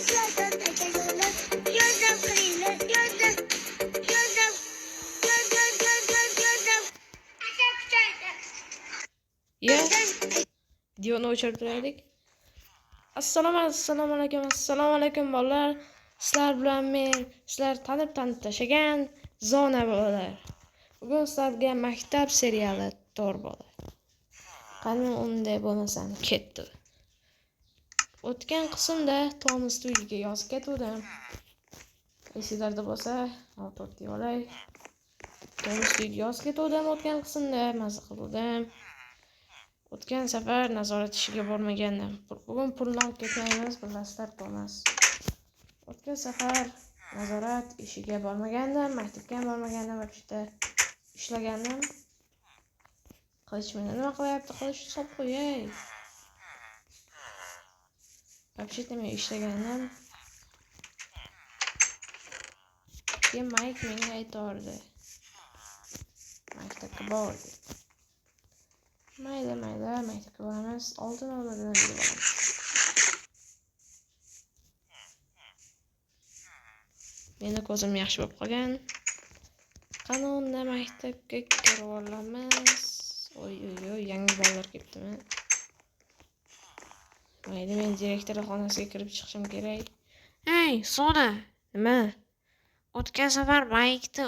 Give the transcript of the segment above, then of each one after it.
Ya, videoni o'chirib turaylik. Assalomu alaykum bolalar. Sizlar bilan men sizlar tanib tashagan Zona bolalar. Bugun sizlarga maktab seriali to'r bo'ladi. Qani unday bo'lmasam ketdi. O'tgan qismda Tomas uyiga yozib ketdim. Esingizda bo'lsa, o'tib olay. Tomas uyiga yozib ketdim o'tgan qismda mazza qildim. O'tgan safar nazorat ishiga bormagandim. Bugun pulni olib ketmaymiz, bilasizlar Tomas. O'tgan safar nazorat ishiga bormagandim, maktabga ham bormagandim, vaqtida ishlagandim. Qilich meni nima qilyapti? Qilich solib qo'yay. Vaqtida men ishlagandim. Keyin Mayk menga aytdi. Maktabga bor. Mayli, maktabga boramiz. Oldin boramiz. Meni ko'zim yaxshi bo'lib qolgan. Qanunda maktabga kirib olamiz. Oy, yangi bolalar kelibdimi? Mayli, men direktor xonasiga kirib chiqishim kerak. Hey, Sona, Nima? o'tgan safar Maykni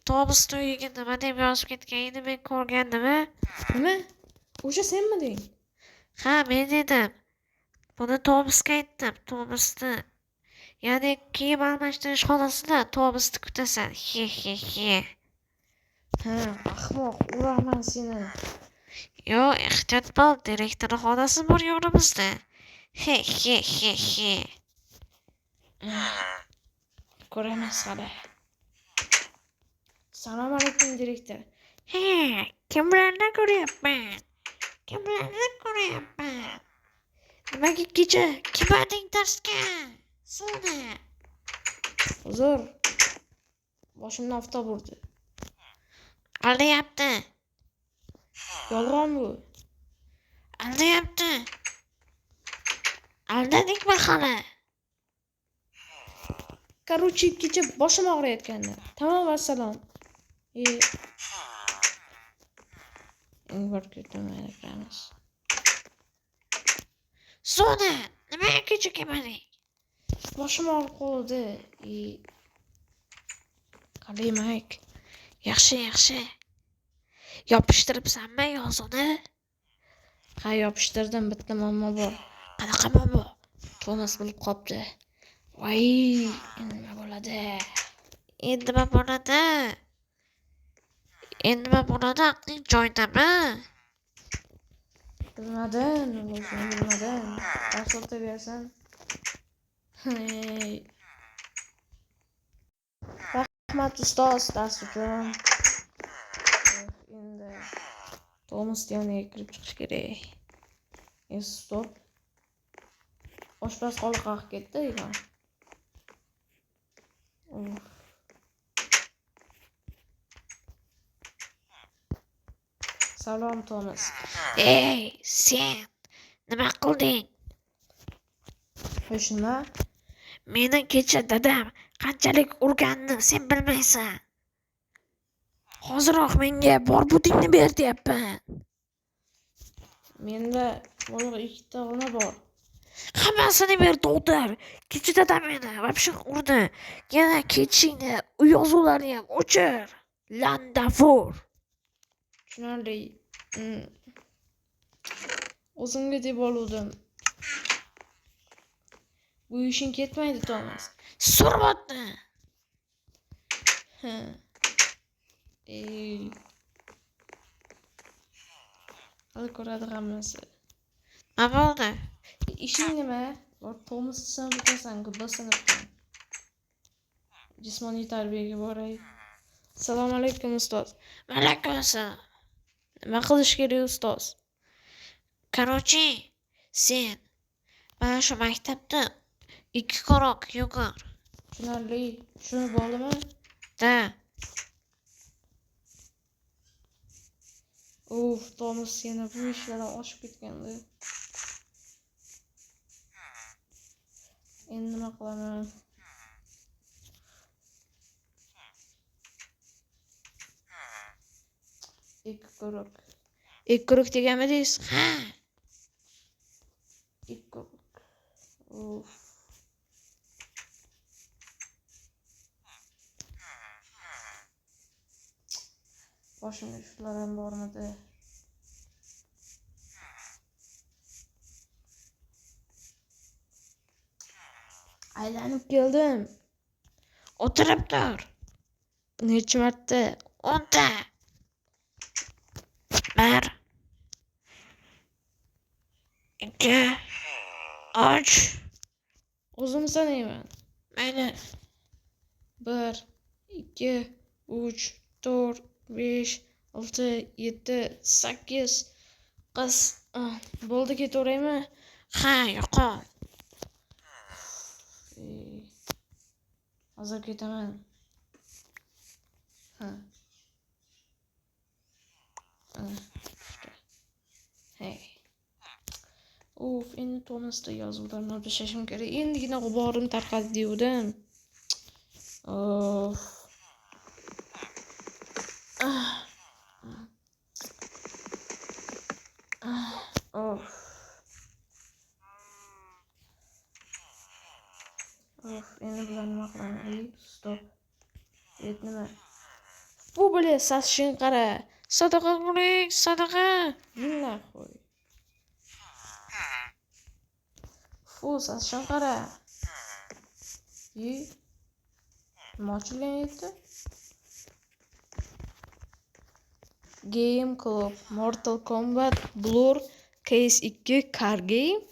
Tomas uyiga nima deb yozib ketganini men ko'rgandim. Nima? O'sha senmiding? Ha, men edim. Buni Tomasga aytdim. Tomasni, ya'ni kiyim almashtirish xonasida Tomasni kutasan. He. Ha, ahmoq, uraman seni. Yo, ehtiyot bo'l, direktor xonasi bor yonimizda. He. Ko'ramiz hali. Assalomu alaykum direktor. He, kimlarni ko'ryapman? Nimaga kecha kimading darsga? Sona. Huzur. Boshimni oftob urdi. Aldayapti. Yolg'on bu. Aldayapti. Aldadingmi hali? Короче, kecha boshim og'riyotgandi. Tamom, vassalom. Endi borib ketamiz. Sona, nimaga kecha kelmading? Boshim og'rib qoldi. Qalay Mayk. Yaxshi. Yopishtiribsanmi yozuvni? Ha, yopishtirdim, bitta muammo bor. Qanaqa muammo? Tomas bilib qopti. Voy, endi nima bo'ladi? Endi nima bo'ladi? Aqling joyidami? Bilmadim. Dars o'taversan. Rahmat ustoz dars uchun. Endi Tomas yoniga kirib chiqish kerak. Stop. Oshpaz qolib ketdi ekan. Salom Tomas. Ey, sen nima qilding? Xo'sh, nima? Meni kecha dadam qanchalik urganini sen bilmaysan. Hoziroq menga bor putingni ber deyapman. Menda bo'lib ikkita xona bor. Hammasini ber, doktor. Kecha dadam meni vobshin urdi. Yana kechingda u yozuvlarni ham o'chir. Landafur. Tushunarli. O'zimga deb oluvdim. Bu ishing ketmaydi, Tomas. Survatni. Hali ko'radi hammasi. Nima bo'ldi? Ishing nima? Bor Tomas sinib o'tasan, g'ibba sinibdan. Jismoniy tarbiyaga boray. Assalomu alaykum ustoz. Alaykum assalom. Nima qilish kerak ustoz? Короче, sen mana shu maktabda 2 qaroq yugur. Tushunarli. Shuni bo'ldimi? Da. Tomas yana bu ishlardan oshib ketgandi. Endi nima qilaman? Ikki quruq deganmidingiz? Ha. Ikki quruq. Uf. Boshimga shular ham bormidi. Aylanib keldim. O'tirib tur. Necha marta? 10 ta. 1 2 3 O'zim sanayman. mayli. 1 2 3 4 5 6 7 8 qiz. Bo'ldi, ketaveraymi? Ha, yo'qol. Hozir ketaman. Ha. Hey. Endi Tomasda yozuvlarni olib tashlashim kerak. Endigina g'uborim tarqadi devdim. Of. Of. Endi bular nima qilaman? Stop. Nima? Bu bilan sasishing qara. Sadaqa qiling, sadaqa. Nima qo'y. Sasishing qara. Nima ochilgan edi? Game Club, Mortal Kombat, Blur, CS2, Car Game.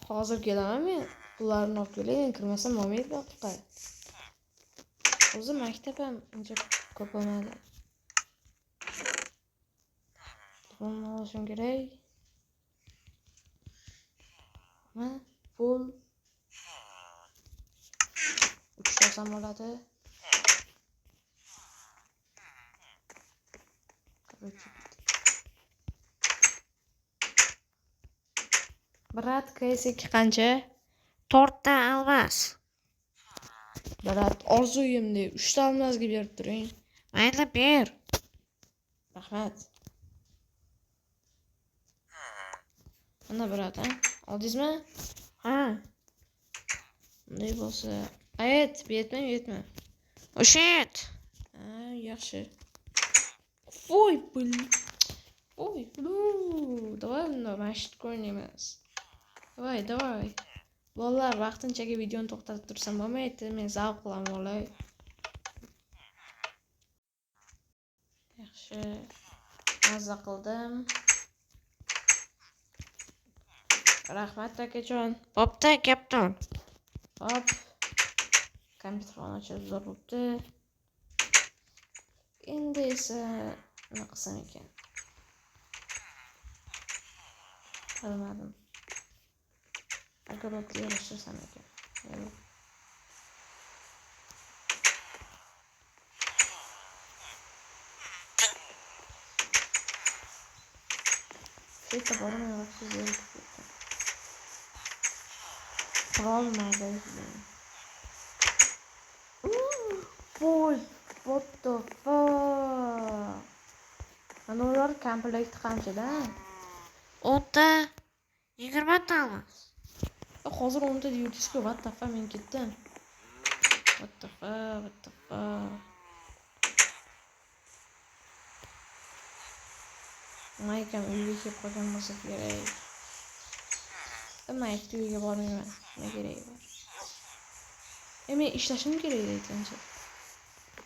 Hozir kelaman men. Bularni olib kelay, kirmasam bo'lmaydi boqqa. O'zi maktab ham uncha ko'p bo'lmadi. Buni olishim kerak. Pul. 3 tasam bo'ladi. Brat, CS2 qancha? 4 ta almas. Brat, orzuyimda 3 ta almazga berib turing. Mayli, ber. Rahmat. Mana brat, oldingizmi? Ha. Bunday bo'lsa, ayt, betma. O'shet. Yaxshi. Voy, Давай mashq o'ynaymiz. Давай. Bolalar, vaqtinchaga videoni to'xtatib tursam bo'lmaydi, men zavq qilaman volay. Yaxshi. Mazza qildim. Rahmat akajon. Bo'pti, kaptan. Hop. Kompyuter falan ochib zo'r bo'libdi. Endi esa nima qilsam ekan? Bilmadim. Agarotga yarashtirsam ekan. Feta bormi yo'qsa zerikib ketdim. Qurolmaydi. Boy, what the fuck? Mana ular komplekti qanchada? 10 ta 20 ta almas. Hozir 10 ta deyapsiz-ku, what the fuck, men ketdim. What the fuck. Maykam uyga kelib qolgan bo'lsa kerak. Mayk uyga bormayman. Nima keragi bor? Men ishlashim kerak aytgancha.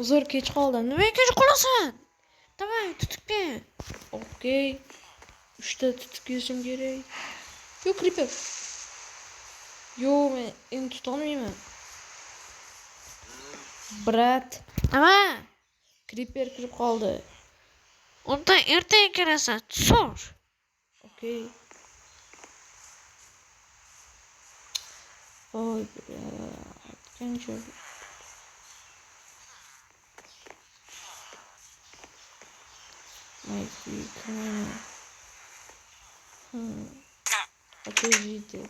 Uzr, kech qoldim. Nima kech qolasan? Davay, tutib kel. Okey. 3 ta tutib kelishim kerak. Yo'q, Creeper. Yo'q, men endi tuta olmayman. Brat, Nima? Creeper kirib qoldi. Unda ertaga kelasan, so'r. Okey. Voy, brat. Qancha? Maybe, come on. Отойдите.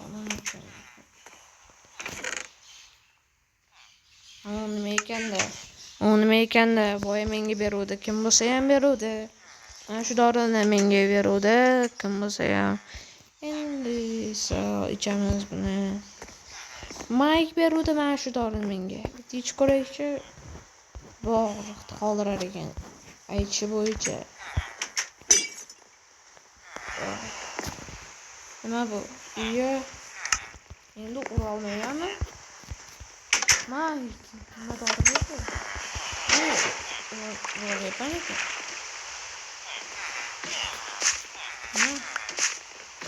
Nima uchun? Nima ekanda? Nima ekanda? Boya menga beruvdi. Kim bo'lsa ham beruvdi. Mana shu dorini menga beruvdi. Kim bo'lsa ham. Endi ichamiz buni. Mayk beruvdi mana shu dorini menga. Bitta ko'raychi. Bog'liqda qoldirar ekan. Aytishi bo'yicha. Nima bu? Iya. Endi ura olmayapman. Mayk. Nima dori bu? Vo'rayapman ekan.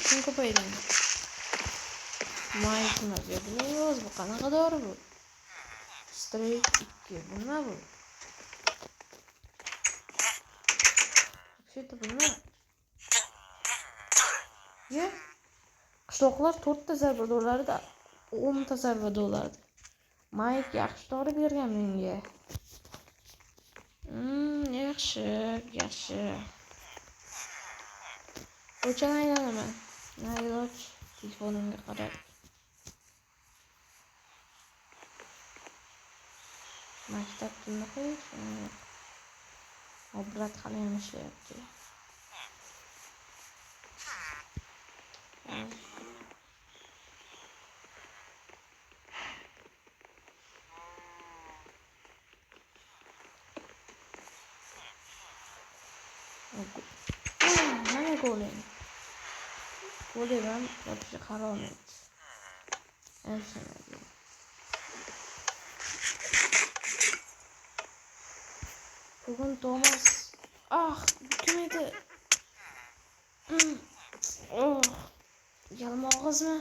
Kim ko'paydi? Mayk nima berdi? Bu qanaqa dori bu? Strayk 2. Bu nima bu? Вообще-то bu nima? Ya. Qishloqlar 4 ta zarba dolardi, 10 ta zarba dolardi. Mayk yaxshi dori bergan menga. Yaxshi. O'chani aylanaman. Nayloj telefonimga qarab. Maktab nima qilish? Obrat hali ham ishlayapti. Mana go'ling. Go'lim ham topishga qaror qildi. Bugun Tomas. Kim edi? Yalmog'izmi?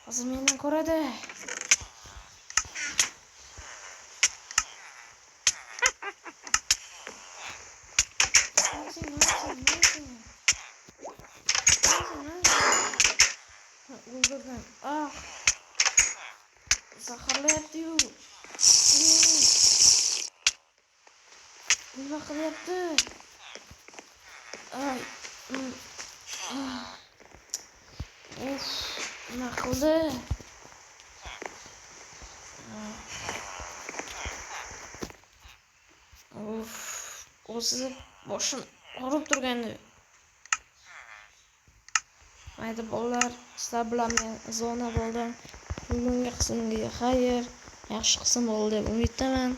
Hozir mendan ko'radi. O'ldirdim. Zaharlayapti-yu. Nima qilyapti? Nima qildi? O'zi boshim og'rib turgandi. Mayda bolalar, sizlar bilan men zona bo'ldim. Bugungi qismga xayr, yaxshi qism bo'ldi deb umiddaman.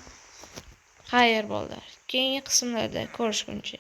Xayr bolalar. Keyingi qismlarda ko'rishguncha